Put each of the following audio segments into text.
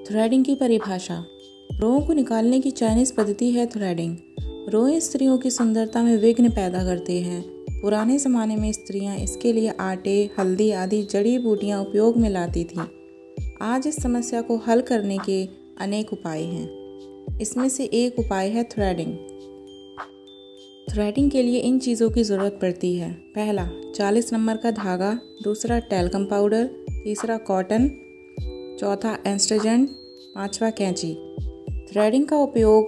Threading की परिभाषा। रोओं को निकालने की चाइनीज़ पद्धति है थ्रेडिंग। रोएं स्त्रियों की सुंदरता में विघ्न पैदा करते हैं। पुराने ज़माने में स्त्रियां इसके लिए आटे, हल्दी आदि जड़ी बूटियां उपयोग में लाती थीं। आज इस समस्या को हल करने के अनेक उपाय हैं। इसमें से एक उपाय है थ्रेडिंग। थ्रेडिंग के लिए इन चीज़ों की ज़रूरत पड़ती है। पहला 40 नंबर का धागा, दूसरा टैल्कम पाउडर, तीसरा कॉटन, चौथा एस्ट्रेजेंट, पांचवा कैंची। थ्रेडिंग का उपयोग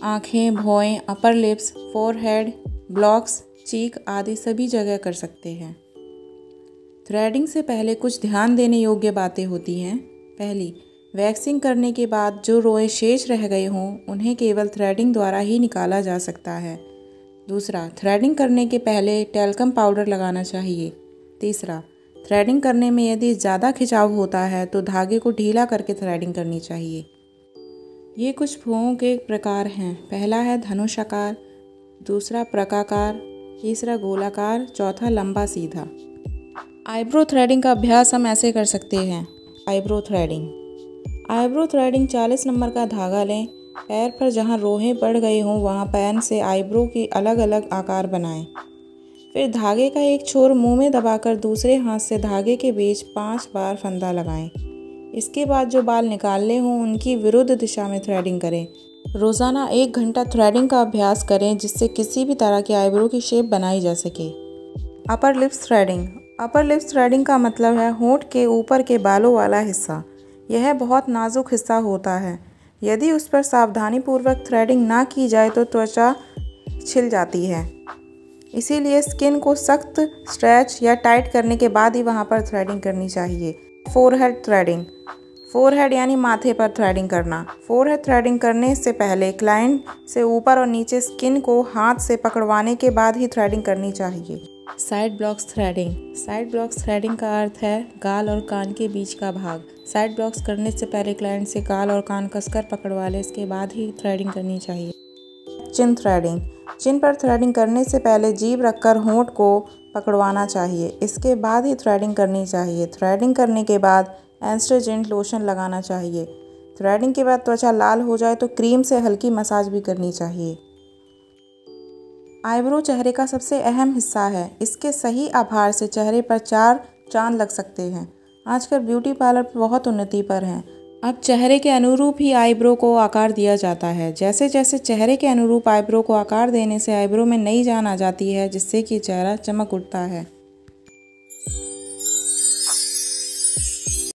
आँखें, भौहें, अपर लिप्स, फोरहेड, ब्लॉक्स, चीक आदि सभी जगह कर सकते हैं। थ्रेडिंग से पहले कुछ ध्यान देने योग्य बातें होती हैं। पहली, वैक्सिंग करने के बाद जो रोएं शेष रह गए हों उन्हें केवल थ्रेडिंग द्वारा ही निकाला जा सकता है। दूसरा, थ्रेडिंग करने के पहले टैल्कम पाउडर लगाना चाहिए। तीसरा, थ्रेडिंग करने में यदि ज़्यादा खिंचाव होता है तो धागे को ढीला करके थ्रेडिंग करनी चाहिए। ये कुछ भुवों के प्रकार हैं। पहला है धनुषाकार, दूसरा प्रकाकार, तीसरा गोलाकार, चौथा लंबा सीधा। आईब्रो थ्रेडिंग का अभ्यास हम ऐसे कर सकते हैं। आईब्रो थ्रेडिंग 40 नंबर का धागा लें। पैर पर जहाँ रोहें बढ़ गए हों वहाँ पेन से आईब्रो की अलग अलग आकार बनाएं। फिर धागे का एक छोर मुंह में दबाकर दूसरे हाथ से धागे के बीच 5 बार फंदा लगाएं। इसके बाद जो बाल निकालने हों उनकी विरुद्ध दिशा में थ्रेडिंग करें। रोज़ाना 1 घंटा थ्रेडिंग का अभ्यास करें जिससे किसी भी तरह की आईब्रो की शेप बनाई जा सके। अपर लिप्स थ्रेडिंग का मतलब है होंठ के ऊपर के बालों वाला हिस्सा। यह बहुत नाजुक हिस्सा होता है। यदि उस पर सावधानीपूर्वक थ्रेडिंग ना की जाए तो त्वचा छिल जाती है। इसीलिए स्किन को सख्त स्ट्रेच या टाइट करने के बाद ही वहाँ पर थ्रेडिंग करनी चाहिए। फोरहेड यानी माथे पर थ्रेडिंग करना। फोरहेड थ्रेडिंग करने से पहले क्लाइंट से ऊपर और नीचे स्किन को हाथ से पकड़वाने के बाद ही थ्रेडिंग करनी चाहिए। साइड ब्लॉक्स थ्रेडिंग का अर्थ है गाल और कान के बीच का भाग। साइड ब्लॉक्स करने से पहले क्लाइंट से गाल और कान कसकर पकड़वा ले, इसके बाद ही थ्रेडिंग करनी चाहिए। चिन पर थ्रेडिंग करने से पहले जीभ रखकर होंठ को पकड़वाना चाहिए, इसके बाद ही थ्रेडिंग करनी चाहिए। थ्रेडिंग करने के बाद एस्ट्रेजेंट लोशन लगाना चाहिए। थ्रेडिंग के बाद त्वचा लाल हो जाए तो क्रीम से हल्की मसाज भी करनी चाहिए। आईब्रो चेहरे का सबसे अहम हिस्सा है। इसके सही आभार से चेहरे पर 4 चांद लग सकते हैं। आजकल ब्यूटी पार्लर बहुत उन्नति पर हैं। अब चेहरे के अनुरूप ही आईब्रो को आकार दिया जाता है। जैसे जैसे चेहरे के अनुरूप आईब्रो को आकार देने से आईब्रो में नई जान आ जाती है जिससे कि चेहरा चमक उठता है।